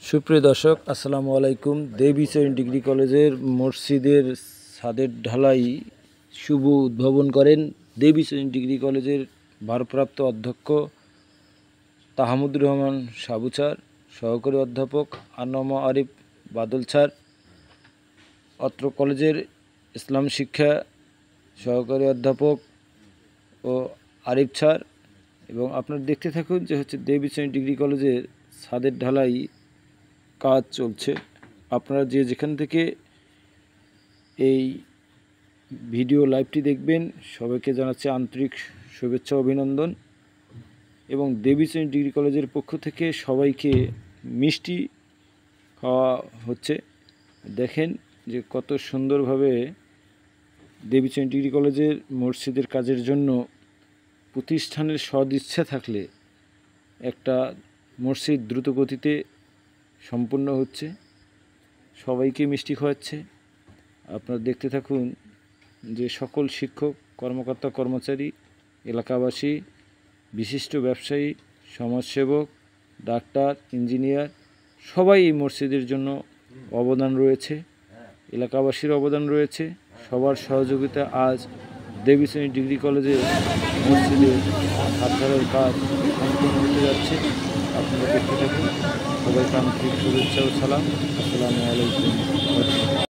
সুপ্রিয় দর্শক, আসসালামু আলাইকুম। দেবী চৈন ডিগ্রি কলেজের মসজিদের ছাদের ঢালাই শুভ উদ্ভাবন করেন দেবী চৈন ডিগ্রি কলেজের ভারপ্রাপ্ত অধ্যক্ষ তাহমুদুর রহমান সাবু স্যার, সহকারী অধ্যাপক আনমা আরিফ বাদল স্যার, অত্র কলেজের ইসলাম শিক্ষা সহকারী অধ্যাপক ও আরিফ স্যার। এবং আপনারা দেখতে থাকুন যে দেবী চৈন ডিগ্রি কলেজের ছাদের ঢালাই কাজ চলছে। আপনারা যে যেখান থেকে এই ভিডিও লাইভটি দেখবেন সবাইকে জানাচ্ছি আন্তরিক শুভেচ্ছা অভিনন্দন। এবং দেবী চৈন ডিগ্রি কলেজের পক্ষ থেকে সবাইকে মিষ্টি খাওয়া হচ্ছে। দেখেন যে কত সুন্দরভাবে দেবী চৈন ডিগ্রি কলেজের মসজিদের কাজের জন্য প্রতিষ্ঠানের সদিচ্ছা থাকলে একটা মসজিদ দ্রুত গতিতে সম্পূর্ণ হচ্ছে। সবাইকে মিষ্টি খাওয়াচ্ছে। আপনারা দেখতে থাকুন যে সকল শিক্ষক, কর্মকর্তা, কর্মচারী, এলাকাবাসী, বিশিষ্ট ব্যবসায়ী, সমাজসেবক, ডাক্তার, ইঞ্জিনিয়ার সবাই এই মসজিদের জন্য অবদান রয়েছে। এলাকাবাসীর অবদান রয়েছে। সবার সহযোগিতা আজ দেবী চৈন ডিগ্রি কলেজের মসজিদের হাত ঢালাইয়ের কাজ সম্পূর্ণ হতে যাচ্ছে। আপনারা দেখতে থাকুন। সবাইকে আন্তরিক শুভেচ্ছা ও সালাম। আসসালামু আলাইকুম।